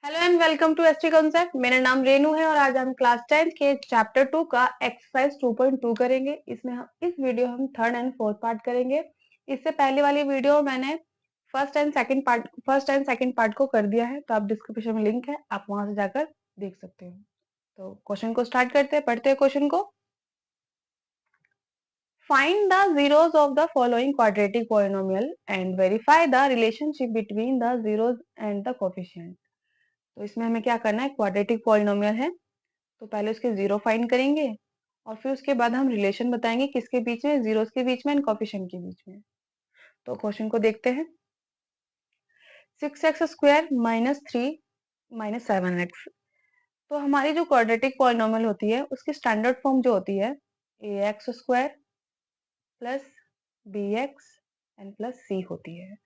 Hello and welcome to ST concept. मेरा नाम रेनू है और आज हम क्लास 10 के चैप्टर 2 का एक्सरसाइज 2.2 करेंगे। इसमें हम इस वीडियो हम थर्ड एंड फोर्थ पार्ट करेंगे। इससे पहले वाली वीडियो मैंने फर्स्ट एंड सेकंड पार्ट को कर दिया है, तो आप डिस्क्रिप्शन में लिंक है, आप वहां से जाकर देख सकते हो। तो क्वेश्चन को स्टार्ट करते हैं, पढ़ते हैं क्वेश्चन को। Find the zeros of the following quadratic polynomial and verify the relationship between the zeros and the coefficient। तो इसमें हमें क्या करना है, क्वाड्रेटिक पॉलिनोमियल है तो पहले उसके जीरो फाइंड करेंगे और फिर उसके बाद हम रिलेशन बताएंगे किसके बीच में, जीरोस के बीच में एंड कोफिशिएंट के बीच में। तो क्वेश्चन को देखते हैं। 6x² minus 3 minus 7x। तो हमारी जो क्वाड्रेटिक पॉलिनोमियल होती है उसकी स्टैंडर्ड फॉर्म जो होती है ax² plus bx and plus c होती है।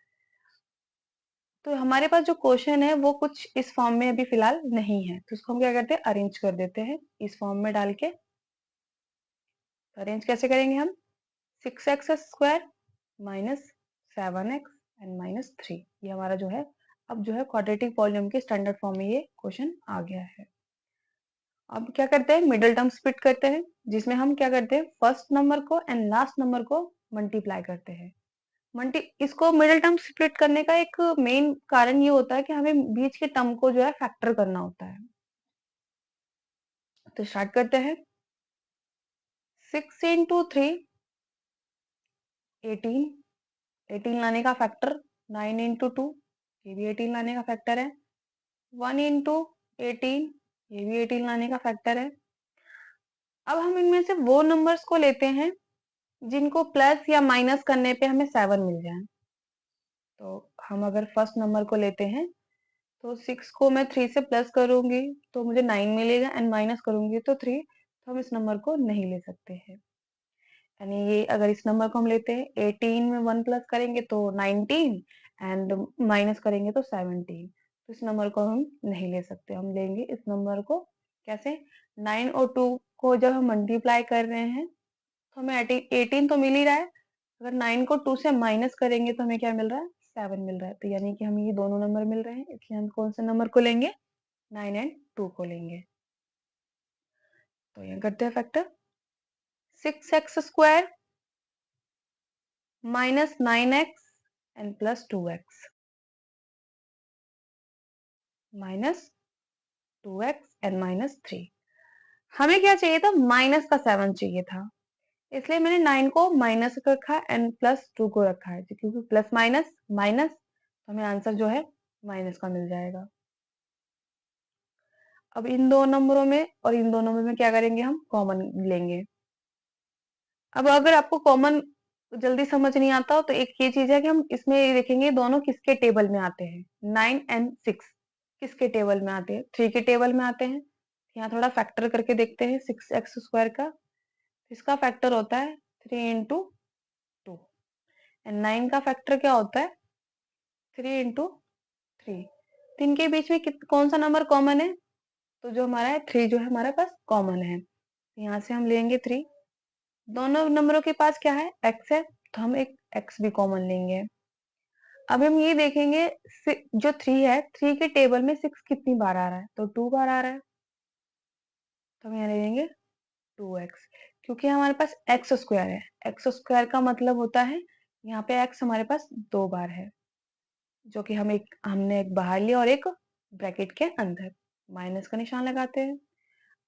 तो हमारे पास जो क्वेश्चन है वो कुछ इस फॉर्म में अभी फिलहाल नहीं है, तो उसको हम क्या करते हैं, अरेंज कर देते हैं इस फॉर्म में डाल के। अरेंज कैसे करेंगे हम, 6x² minus 7x and minus 3, ये हमारा जो है अब जो है क्वाड्रेटिक पॉलिनोमियल के स्टैंडर्ड फॉर्म में ये क्वेश्चन आ गया है। अब क्या करते हैं, मिडिल टर्म स्प्लिट करते हैं, जिसमें हम क्या करते हैं, फर्स्ट नंबर को एंड लास्ट नंबर को मल्टीप्लाई करते हैं। इसको मिडिल टर्म स्प्लिट करने का एक मेन कारण ये होता है कि हमें बीच के टर्म को जो है फैक्टर करना होता है। तो स्टार्ट करते हैं। 6 इंटू 3 18, 18 लाने का फैक्टर 9 इंटू 2, ये भी 18 लाने का फैक्टर है। 1 इंटू 18, ये भी 18 लाने का फैक्टर है। अब हम इनमें से वो नंबर्स को लेते हैं जिनको प्लस या माइनस करने पे हमें 7 मिल जाए। तो हम अगर फर्स्ट नंबर को लेते हैं तो 6 को मैं 3 से प्लस करूंगी तो मुझे 9 मिलेगा एंड माइनस करूंगी तो 3, तो हम इस नंबर को नहीं ले सकते हैं। यानी ये अगर इस नंबर को हम लेते हैं 18 में 1 प्लस करेंगे तो 19 एंड माइनस करेंगे तो 17, तो इस नंबर को हम नहीं ले सकते। हम लेंगे इस नंबर को कैसे, 9 और 2 को जब हम मल्टीप्लाई कर रहे हैं तो हमें 18 तो मिल ही रहा है, अगर 9 को 2 से माइनस करेंगे तो हमें क्या मिल रहा है, 7 मिल रहा है। तो यानी कि हमें ये दोनों नंबर मिल रहे हैं, इसलिए हम कौन से नंबर को लेंगे, 9 एंड 2 को लेंगे। तो यहाँ करते हैं factor, 6x² minus 9x and plus 2x minus 2x and minus 3। हमें क्या चाहिए था, माइनस का 7 चाहिए था, इसलिए मैंने 9 को माइनस रखा एंड प्लस 2 को रखा है, क्योंकि प्लस माइनस माइनस, तो हमें आंसर जो है माइनस का मिल जाएगा। अब इन दो नंबरों में और इन दोनों में क्या करेंगे, हम कॉमन लेंगे। अब अगर आपको कॉमन जल्दी समझ नहीं आता हो तो एक ये चीज है कि हम इसमें देखेंगे दोनों किसके टेबल में आते हैं, 9 एंड 6 किसके टेबल में आते हैं, 3 के टेबल में आते हैं। यहाँ थोड़ा फैक्टर करके देखते हैं 6x² का, इसका फैक्टर होता है 3 इंटू 2 एंड 9 का फैक्टर क्या होता है 3 इंटू 3। तो इनके बीच में कौन सा नंबर कॉमन है, तो जो हमारा है 3 जो है हमारे पास कॉमन है, यहाँ से हम लेंगे 3। दोनों नंबरों के पास क्या है, x है, तो हम एक x भी कॉमन लेंगे। अब हम ये देखेंगे जो 3 है, 3 के टेबल में 6 कितनी बार आ रहा है, तो 2 बार आ रहा है, तो हम यहाँ ले लेंगे 2x, क्योंकि हमारे पास x² है। x² का मतलब होता है यहाँ पे x हमारे पास 2 बार है, जो कि हमने एक बाहर लिया और एक ब्रैकेट के अंदर, माइनस का निशान लगाते हैं।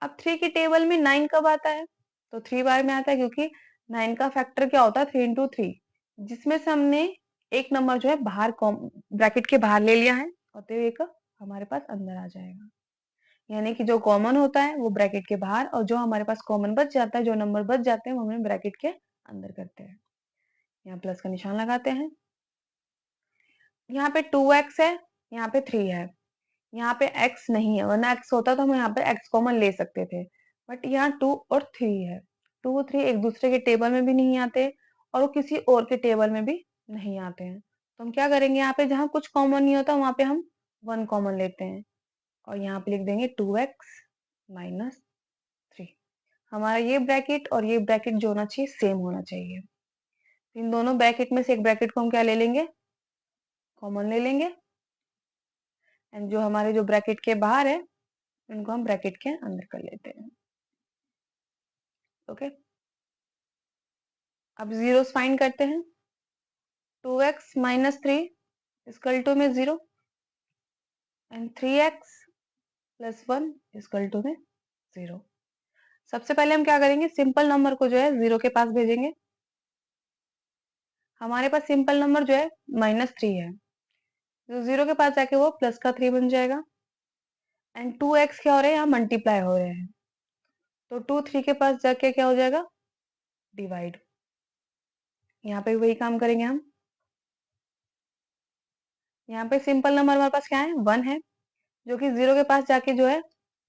अब 3 के टेबल में 9 कब आता है, तो 3 बार में आता है, क्योंकि 9 का फैक्टर क्या होता है 3 इंटू 3, जिसमें से हमने एक नंबर जो है बाहर ब्रैकेट के बाहर ले लिया है, और तो एक हमारे पास अंदर आ जाएगा। यानी कि जो कॉमन होता है वो ब्रैकेट के बाहर, और जो हमारे पास कॉमन बच जाता है, जो नंबर बच जाते हैं वो हम ब्रैकेट के अंदर करते हैं। यहाँ प्लस का निशान लगाते हैं। यहाँ पे 2x है, यहाँ पे 3 है, यहाँ पे x नहीं है, वरना x होता तो हम यहाँ पे x कॉमन ले सकते थे, बट यहाँ 2 और 3 है। 2 3 एक दूसरे के टेबल में भी नहीं आते और वो किसी और के टेबल में भी नहीं आते हैं, तो हम क्या करेंगे, यहाँ पे जहाँ कुछ कॉमन नहीं होता वहां पे हम 1 कॉमन लेते हैं, और यहाँ पे लिख देंगे 2x माइनस 3। हमारा ये ब्रैकेट और ये ब्रैकेट जो होना चाहिए सेम होना चाहिए। इन दोनों ब्रैकेट में से एक ब्रैकेट को हम क्या ले लेंगे, कॉमन ले लेंगे, एंड जो हमारे जो ब्रैकेट के बाहर है इनको हम ब्रैकेट के अंदर कर लेते हैं। ओके, अब जीरोस फाइंड करते हैं। 2x माइनस 3 इक्वल टू में 0 and 3x plus 1 equal to में 0। सबसे पहले हम क्या करेंगे, सिंपल नंबर को जो है 0 के पास भेजेंगे। हमारे पास सिंपल नंबर जो है -3 है, जो 0 के पास जाके वो प्लस का 3 बन जाएगा। एंड 2x क्या हो रहे हैं, यहाँ मल्टीप्लाई हो रहे हैं, तो 2 3 के पास जाके क्या हो जाएगा, डिवाइड। यहाँ पे वही काम करेंगे हम। यहाँ पे सिंपल नंबर हमारे पास क्या है, 1 है, जो कि 0 के पास जाके जो है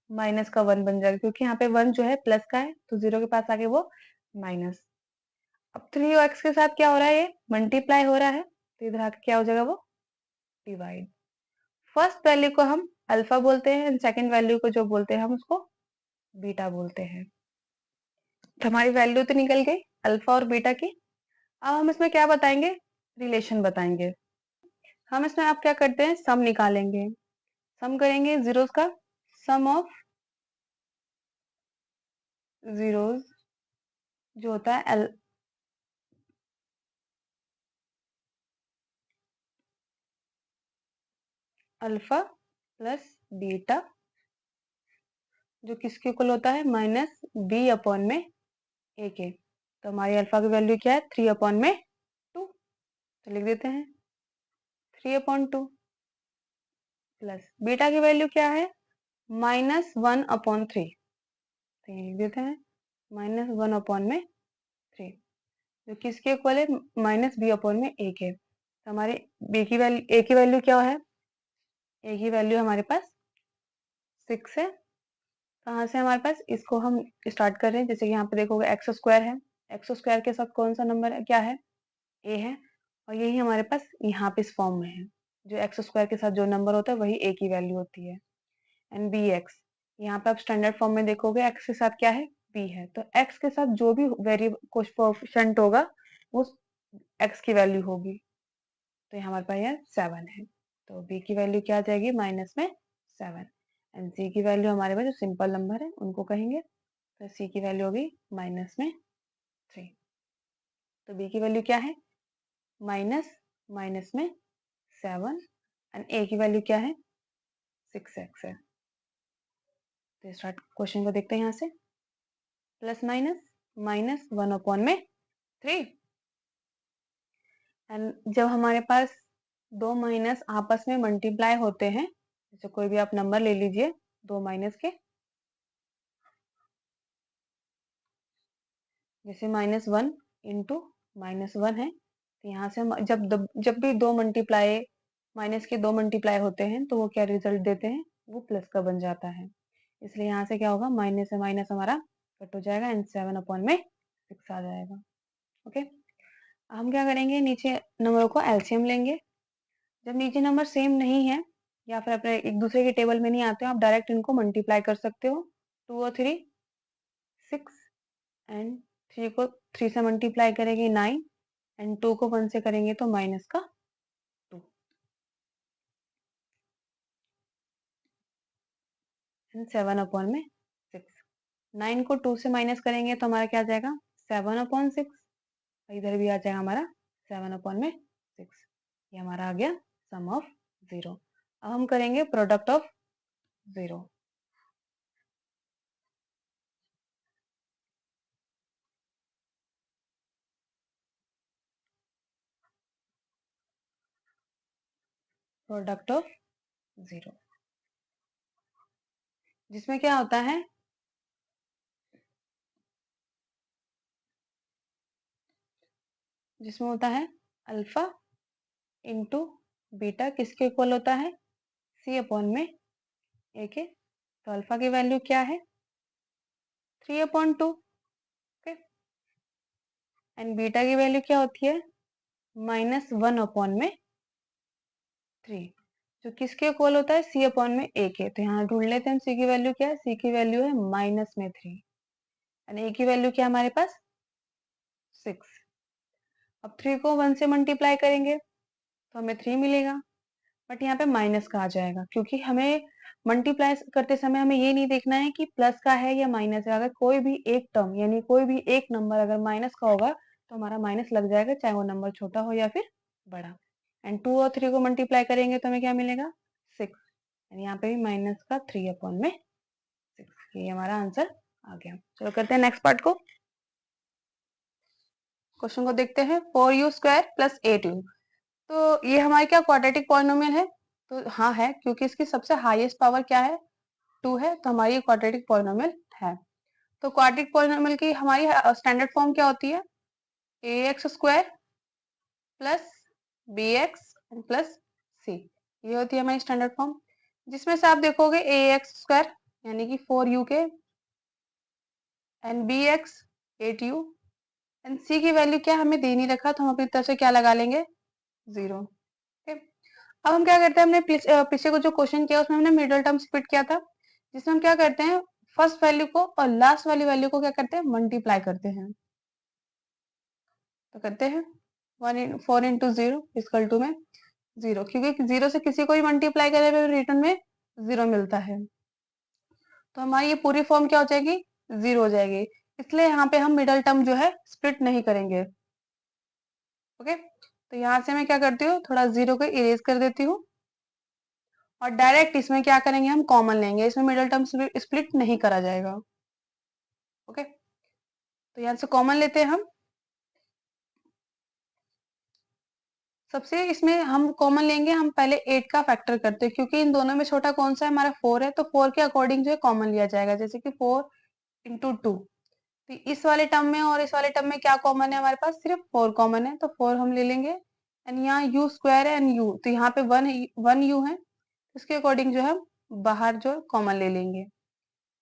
माइनस का 1 बन जाएगा, क्योंकि यहाँ पे 1 जो है प्लस का है, तो 0 के पास आके वो माइनस। अब 3x के साथ क्या हो रहा है, ये मल्टीप्लाई हो रहा है, तो इधर आके क्या हो जाएगा, वो डिवाइड। फर्स्ट वैल्यू को हम अल्फा बोलते हैं एंड सेकंड वैल्यू को जो बोलते हैं हम उसको बीटा बोलते हैं। तो हमारी वैल्यू तो निकल गई अल्फा और बीटा की। अब हम इसमें क्या बताएंगे, रिलेशन बताएंगे। हम इसमें आप क्या करते हैं, सम निकालेंगे। सम करेंगे जीरोस का, सम ऑफ जीरोस जो होता है अल्फा प्लस बीटा, जो किसके इक्वल होता है, माइनस बी अपॉन में ए के। तो हमारी अल्फा की वैल्यू क्या है, 3 अपॉन में 2, तो लिख देते हैं 3 अपॉन 2, प्लस बीटा की वैल्यू क्या है, -1 अपॉन 3, तो ये लिख देते हैं -1 अपॉन में 3, जो किसके इक्वल है, माइनस बी अपॉन में ए के। तो हमारे बी की वैल्यू, ए की वैल्यू क्या है, ए की वैल्यू हमारे पास 6 है। कहाँ से हमारे पास, इसको हम स्टार्ट कर रहे हैं, जैसे कि यहाँ पे देखोगे एक्स स्क्वायर है, एक्स स्क्वायर के साथ कौन सा नंबर है, क्या है, ए है, और यही हमारे पास यहाँ पे इस फॉर्म में है, जो एक्स स्क्वायर के साथ जो नंबर होता है वही ए की वैल्यू होती है। एंड बी एक्स, यहाँ पे आप स्टैंडर्ड फॉर्म में देखोगे एक्स के साथ क्या है, बी है, तो एक्स के साथ जो भी कोएफिशिएंट होगा वो एक्स की वैल्यू होगी, तो यहाँ हमारे पास यह 7 है, तो बी की वैल्यू क्या आ जाएगी, माइनस में 7। एंड सी की वैल्यू हमारे पास जो सिंपल नंबर है उनको कहेंगे, तो सी की वैल्यू होगी माइनस में 3। तो बी की वैल्यू क्या है, माइनस में 7, एंड ए की वैल्यू क्या है, 6x है। तो स्टार्ट क्वेश्चन को देखते हैं यहाँ से, प्लस माइनस 1 अपॉन में 3, एंड जब हमारे पास दो माइनस आपस में मल्टीप्लाई होते हैं, जैसे कोई भी आप नंबर ले लीजिए दो माइनस के, जैसे -1 इंटू -1 है, तो यहाँ से हम जब भी दो मल्टीप्लाई, माइनस के दो मल्टीप्लाई होते हैं तो वो क्या रिजल्ट देते हैं, वो प्लस का बन जाता है। इसलिए यहाँ से क्या होगा, माइनस से माइनस हमारा कट हो जाएगा एंड 7 अपॉन में 6 आ जाएगा। ओके, हम क्या करेंगे, नीचे नंबरों को एलसीएम लेंगे। जब नीचे नंबर सेम नहीं है या फिर अपने एक दूसरे के टेबल में नहीं आते हो, आप डायरेक्ट इनको मल्टीप्लाई कर सकते हो। 2 और 3 6, एंड 3 को 3 से मल्टीप्लाई करेंगे 9, एंड 2 को 1 से करेंगे तो माइनस का 2, एंड 7 अपॉन में 6। 9 को 2 से माइनस करेंगे तो हमारा क्या आ जाएगा, 7 अपॉन 6, इधर भी आ जाएगा हमारा 7 अपॉन में 6। ये हमारा आ गया सम ऑफ 0। अब हम करेंगे प्रोडक्ट ऑफ 0। प्रोडक्ट ऑफ 0, जिसमें क्या होता है, जिसमें होता है अल्फा इंटू बीटा किसके इक्वल होता है, सी अपॉन में ए के। तो अल्फा की वैल्यू क्या है, 3 अपॉन 2, ओके, एंड बीटा की वैल्यू क्या होती है, -1 अपॉन में 3, जो किसके इक्वल होता है, सी अपॉन में ए के। तो यहाँ ढूंढ लेते हैं हम सी की वैल्यू क्या है, सी की वैल्यू है माइनस में 3, एंड ए की वैल्यू क्या है हमारे पास 6। अब 3 को 1 से मल्टीप्लाई करेंगे तो हमें 3 मिलेगा, बट यहाँ पे माइनस का आ जाएगा, क्योंकि हमें मल्टीप्लाई करते समय हमें ये नहीं देखना है कि प्लस का है या माइनस है। अगर कोई भी एक टर्म यानी कोई भी एक नंबर अगर माइनस का होगा तो हमारा माइनस लग जाएगा, चाहे वो नंबर छोटा हो या फिर बड़ा। एंड 2 और 3 को मल्टीप्लाई करेंगे तो हमें क्या मिलेगा, 6। यहाँ पे भी माइनस का 3 अपॉन में 6। ये हमारा आंसर आ गया। चलो करते हैं नेक्स्ट पार्ट को। क्वेश्चन को देखते हैं। 4u स्क्वायर प्लस 8u, तो ये हमारे क्या क्वाड्रेटिक पॉलिनोमियल है? तो हाँ है, क्योंकि इसकी सबसे हाईएस्ट पावर क्या है, 2 है, तो हमारी क्वाड्रेटिक पॉलिनोमियल है। तो क्वाड्रेटिक पॉलिनोमियल की हमारी स्टैंडर्ड फॉर्म क्या होती है, ax square plus bx plus c, ये होती है हमारी स्टैंडर्ड फॉर्म। जिसमें से आप देखोगे ax स्क्वायर यानी कि 4u के, and bx 8u, and c की वैल्यू क्या हमें दे नहीं रखा, तो हम अपनी तरफ से क्या लगा लेंगे, 0। अब हम क्या करते हैं, हमने पीछे को जो क्वेश्चन किया उसमें हमने मिडिल टर्म स्प्लिट किया था, जिसमें हम क्या करते हैं, फर्स्ट वैल्यू को और लास्ट वाली वैल्यू को क्या करते हैं, मल्टीप्लाई करते हैं। तो करते हैं 4 इंटू 0 इक्वल टू में 0, क्योंकि 0 से किसी को भी मल्टीप्लाई करे तो रिटर्न में 0 मिलता है। तो हमारी ये पूरी फॉर्म क्या हो जाएगी, 0 हो जाएगी। इसलिए यहाँ पे हम मिडल टर्म जो है स्प्लिट नहीं करेंगे। ओके, तो यहाँ से मैं क्या करती हूँ, थोड़ा 0 को इरेज कर देती हूँ और डायरेक्ट इसमें क्या करेंगे, हम कॉमन लेंगे। इसमें मिडल टर्म स्प्लिट नहीं करा जाएगा। ओके, तो यहाँ से कॉमन लेते हैं हम। सबसे इसमें हम कॉमन लेंगे, हम पहले 8 का फैक्टर करते हैं, क्योंकि इन दोनों में छोटा कौन सा है, हमारा 4 है, तो 4 के अकॉर्डिंग जो है कॉमन लिया जाएगा। जैसे कि 4 इंटू 2, तो इस वाले टर्म में और इस वाले टर्म में क्या कॉमन है, हमारे पास सिर्फ 4 कॉमन है, तो 4 हम ले लेंगे। एंड यहाँ यू स्क्वायर है एंड यू, तो यहाँ पे 1 यू है, इसके अकॉर्डिंग जो है बाहर जो कॉमन ले लेंगे।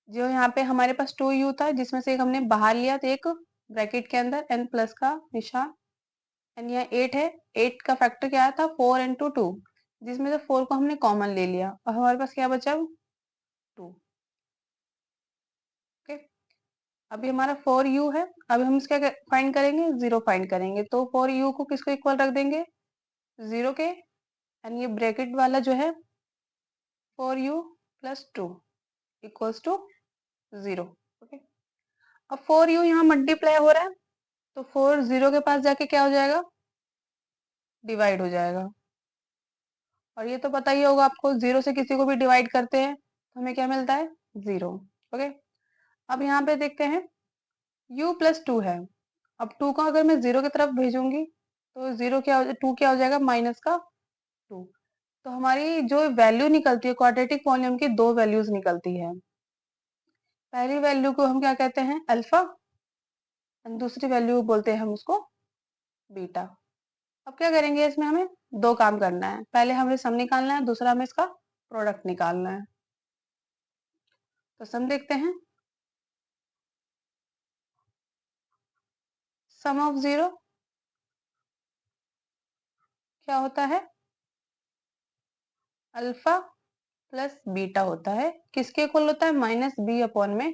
जो यहाँ पे हमारे पास 2u था, जिसमें से एक हमने बाहर लिया, तो एक ब्रैकेट के अंदर एन प्लस का निशान, एंड यहाँ 8 है। 8 का फैक्टर क्या था, 4 इंटू 2, जिसमें से 4 को हमने कॉमन ले लिया और हमारे पास क्या बचा, 2। ओके, अभी हमारा 4u है। अभी हम इसका फाइंड करेंगे, 0 फाइंड करेंगे, तो 4u को किसको इक्वल रख देंगे, 0 के, एंड ये ब्रैकेट वाला जो है 4u plus 2 equals to 0। Okay, अब 4u यहाँ मल्टीप्लाई हो रहा है, तो 4 0 के पास जाके क्या हो जाएगा, डिवाइड हो जाएगा। और ये तो पता ही होगा आपको, 0 से किसी को भी डिवाइड करते हैं तो हमें क्या मिलता है, 0। ओके, अब यहाँ पे देखते हैं u प्लस 2 है। अब 2 को अगर मैं 0 की तरफ भेजूंगी तो 0 क्या हो, 2 क्या हो जाएगा, माइनस का 2। तो हमारी जो वैल्यू निकलती है क्वाड्रेटिक पॉलिनोमियल की, दो वैल्यूज निकलती है। पहली वैल्यू को हम क्या कहते हैं, अल्फा, एंड दूसरी वैल्यू बोलते हैं हम उसको बीटा। अब क्या करेंगे, इसमें हमें दो काम करना है। पहले हमें सम निकालना है, दूसरा हमें इसका प्रोडक्ट निकालना है। तो सम देखते हैं। सम ऑफ 0 क्या होता है, अल्फा प्लस बीटा होता है। किसके इक्वल होता है, माइनस बी अपॉन में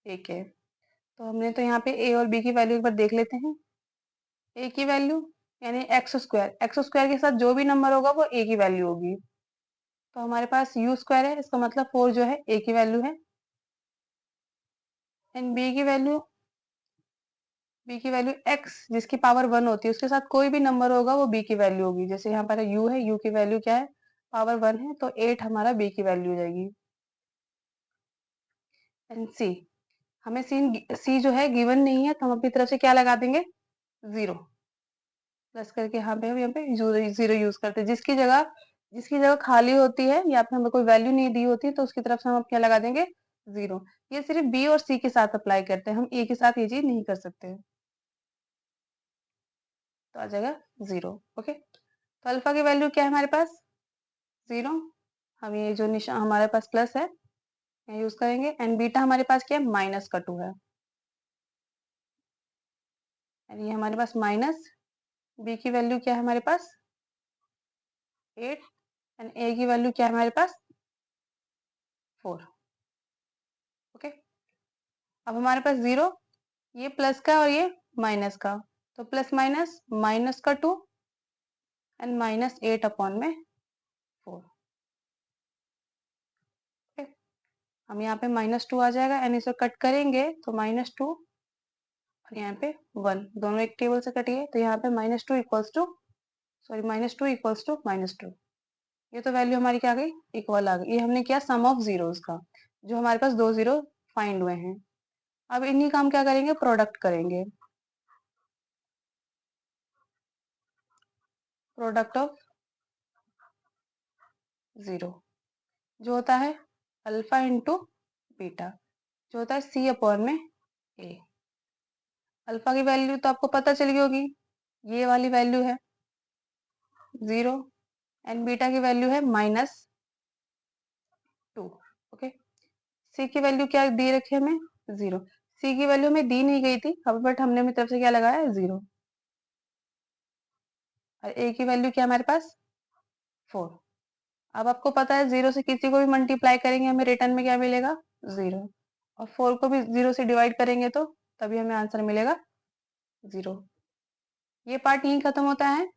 ए के। तो हमने तो यहाँ पे ए और बी की वैल्यू एक बार देख लेते हैं। ए की वैल्यू यानी एक्स स्क्वायर, एक्स स्क्वायर के साथ जो भी नंबर होगा वो ए की वैल्यू होगी। तो हमारे पास यू स्क्वायर है, इसका मतलब 4 जो है ए की वैल्यू है। एंड बी की वैल्यू एक्स जिसकी पावर 1 होती है, उसके साथ कोई भी नंबर होगा वो बी की वैल्यू होगी। जैसे यहाँ पर यू है, यू की वैल्यू क्या है, पावर 1 है, तो 8 हमारा बी की वैल्यू हो जाएगी। एंड सी, हमें सी जो है गिवन नहीं है, तो हम अपनी तरफ से क्या लगा देंगे, 0 प्लस करके यहाँ पे 0 यूज करते हैं। जिसकी जगह खाली होती है या फिर हमें कोई वैल्यू नहीं दी होती, तो उसकी तरफ से हम क्या लगा देंगे, 0। ये सिर्फ बी और सी के साथ अप्लाई करते हैं, हम ए के साथ ये चीज नहीं कर सकते। तो आ जाएगा 0। ओके, तो अल्फा की वैल्यू क्या है हमारे पास, 0। हम ये जो निशान हमारे पास प्लस है यूज करेंगे। एंड बीटा हमारे पास क्या है, माइनस का 2 है। ये हमारे पास माइनस, बी की वैल्यू क्या है हमारे पास 8, एंड ए की वैल्यू क्या है हमारे पास 4। ओके, अब हमारे पास 0, ये प्लस का और ये माइनस का, तो प्लस माइनस, माइनस का 2 एंड माइनस 8 अपॉन में 4। हम यहाँ पे -2 आ जाएगा एंड इसे कट करेंगे तो -2 और यहाँ पे 1, दोनों एक टेबल से कटिए तो यहाँ पे -2 इक्वल्स टू -2 इक्वल्स टू -2। ये तो वैल्यू हमारी क्या आ गई, इक्वल आ गई। ये हमने किया सम ऑफ जीरोस का, जो हमारे पास 2 जीरो फाइंड हुए हैं। अब इन्हीं का हम क्या करेंगे, प्रोडक्ट करेंगे। प्रोडक्ट ऑफ जीरो जो होता है अल्फा इंटू बीटा, जो होता है सी अपॉन में ए। अल्फा की वैल्यू तो आपको पता चल गई होगी, ये वाली वैल्यू है 0 एंड बीटा की वैल्यू है -2। ओके, सी की वैल्यू क्या दी रखी है हमें, 0। सी की वैल्यू हमें दी नहीं गई थी अब, बट हमने अपनी तरफ से क्या लगाया है, 0। और ए की वैल्यू क्या हमारे पास, 4। अब आपको पता है 0 से किसी को भी मल्टीप्लाई करेंगे हमें रिटर्न में क्या मिलेगा, 0। और 4 को भी 0 से डिवाइड करेंगे तो तभी हमें आंसर मिलेगा 0। ये पार्ट यहीं खत्म होता है।